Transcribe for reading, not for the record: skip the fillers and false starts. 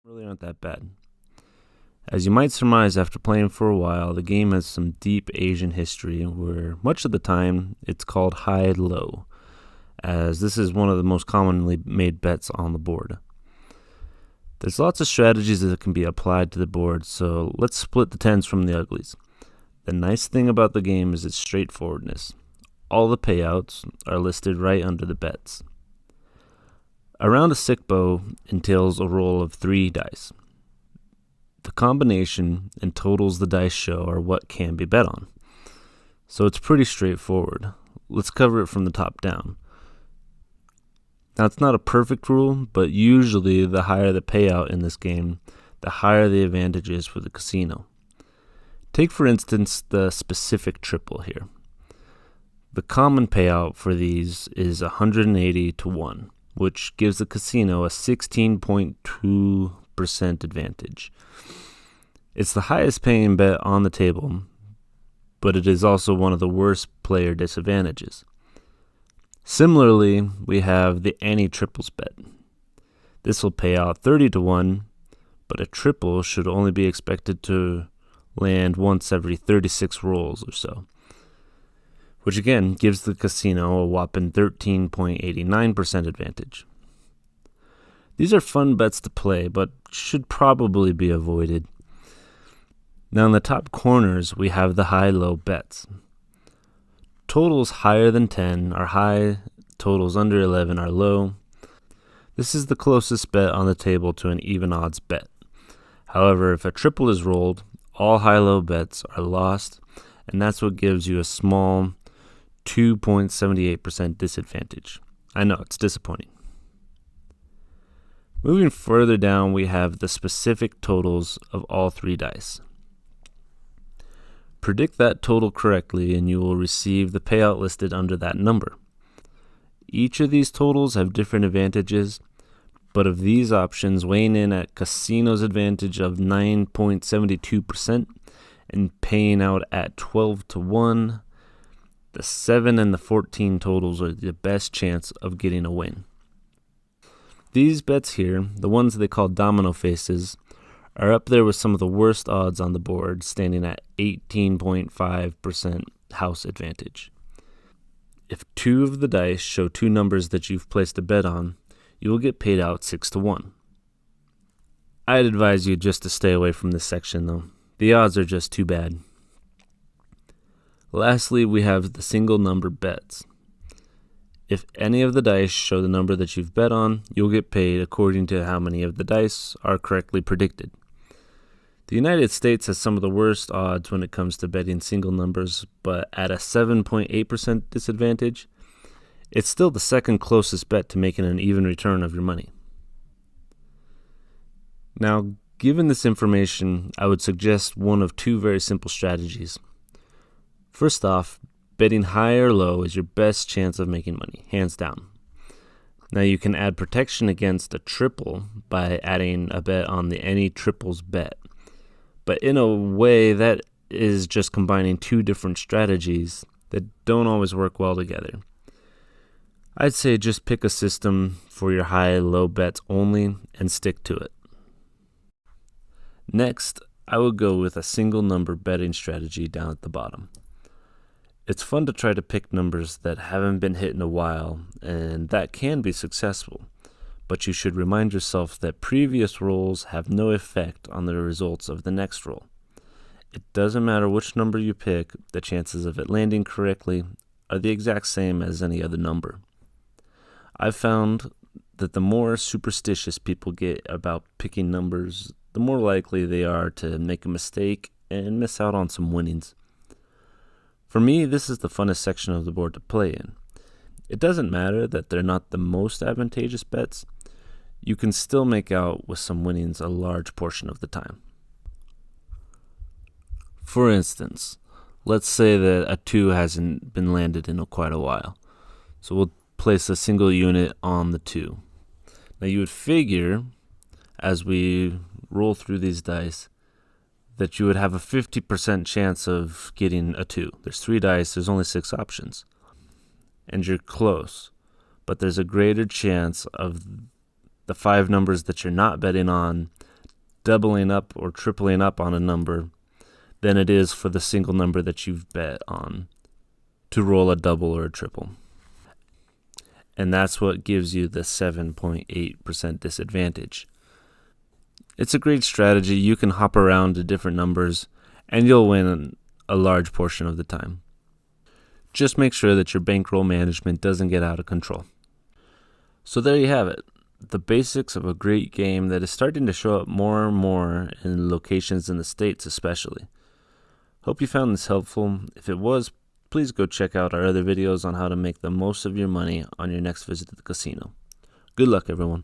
really aren't that bad. As you might surmise after playing for a while, the game has some deep Asian history where much of the time it's called high-low, as this is one of the most commonly made bets on the board. There's lots of strategies that can be applied to the board, so let's split the tens from the uglies. The nice thing about the game is its straightforwardness. All the payouts are listed right under the bets. A round of sicbo entails a roll of 3 dice. The combination and totals the dice show are what can be bet on. So it's pretty straightforward. Let's cover it from the top down. Now it's not a perfect rule, but usually the higher the payout in this game, the higher the advantage is for the casino. Take for instance the specific triple here. The common payout for these is 180 to 1, which gives the casino a 16.2% advantage. It's the highest paying bet on the table, but it is also one of the worst player disadvantages. Similarly, we have the any triples bet. This will pay out 30 to 1, but a triple should only be expected to land once every 36 rolls or so, which again gives the casino a whopping 13.89% advantage. These are fun bets to play, but should probably be avoided. Now in the top corners, we have the high-low bets. Totals higher than 10 are high, totals under 11 are low. This is the closest bet on the table to an even odds bet. However, if a triple is rolled, all high-low bets are lost, and that's what gives you a small 2.78% disadvantage. I know, it's disappointing. Moving further down, we have the specific totals of all 3 dice. Predict that total correctly and you will receive the payout listed under that number. Each of these totals have different advantages, but of these options, weighing in at casino's advantage of 9.72% and paying out at 12 to 1, the 7 and the 14 totals are the best chance of getting a win. These bets here, the ones they call domino faces, are up there with some of the worst odds on the board, standing at 18.5% house advantage. If 2 of the dice show 2 numbers that you've placed a bet on, you will get paid out 6 to 1. I'd advise you just to stay away from this section though. The odds are just too bad. Lastly, we have the single number bets. If any of the dice show the number that you've bet on, you'll get paid according to how many of the dice are correctly predicted. The United States has some of the worst odds when it comes to betting single numbers, but at a 7.8% disadvantage, it's still the second closest bet to making an even return of your money. Now, given this information, I would suggest one of 2 very simple strategies. First off, betting high or low is your best chance of making money, hands down. Now you can add protection against a triple by adding a bet on the any triples bet. But in a way, that is just combining 2 different strategies that don't always work well together. I'd say just pick a system for your high-low bets only and stick to it. Next, I would go with a single number betting strategy down at the bottom. It's fun to try to pick numbers that haven't been hit in a while, and that can be successful. But you should remind yourself that previous rolls have no effect on the results of the next roll. It doesn't matter which number you pick, the chances of it landing correctly are the exact same as any other number. I've found that the more superstitious people get about picking numbers, the more likely they are to make a mistake and miss out on some winnings. For me, this is the funnest section of the board to play in. It doesn't matter that they're not the most advantageous bets. You can still make out with some winnings a large portion of the time. For instance, let's say that a 2 hasn't been landed in quite a while. So we'll place a single unit on the 2. Now you would figure, as we roll through these dice, that you would have a 50% chance of getting a 2. There's 3 dice, there's only 6 options. And you're close. But there's a greater chance of the 5 numbers that you're not betting on doubling up or tripling up on a number than it is for the single number that you've bet on to roll a double or a triple. And that's what gives you the 7.8% disadvantage. It's a great strategy. You can hop around to different numbers and you'll win a large portion of the time. Just make sure that your bankroll management doesn't get out of control. So there you have it. The basics of a great game that is starting to show up more and more in locations in the States especially. Hope you found this helpful. If it was, please go check out our other videos on how to make the most of your money on your next visit to the casino. Good luck, everyone.